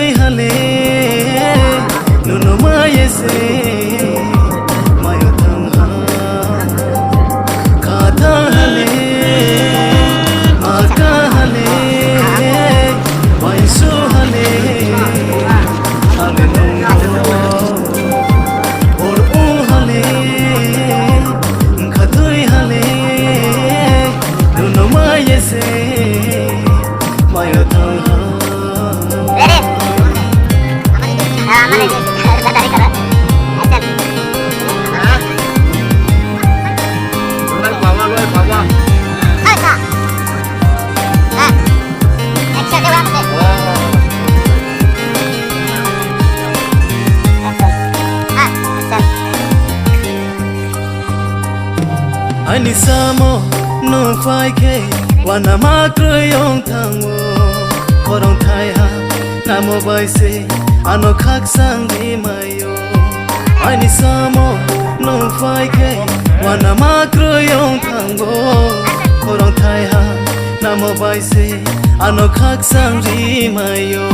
khadoi hale nuno mayese mayo tangha kata hale maka hale waisu hale hale nuno or hale khadoi hale nuno mayese mayo tangha Ani samo no fai ke wana makro yong tango korong thai ha namo bai se ano khak sang di mayo Ani samo no fai ke wana makro yong tango korong thai ha namo bai se ano khak sang di mayo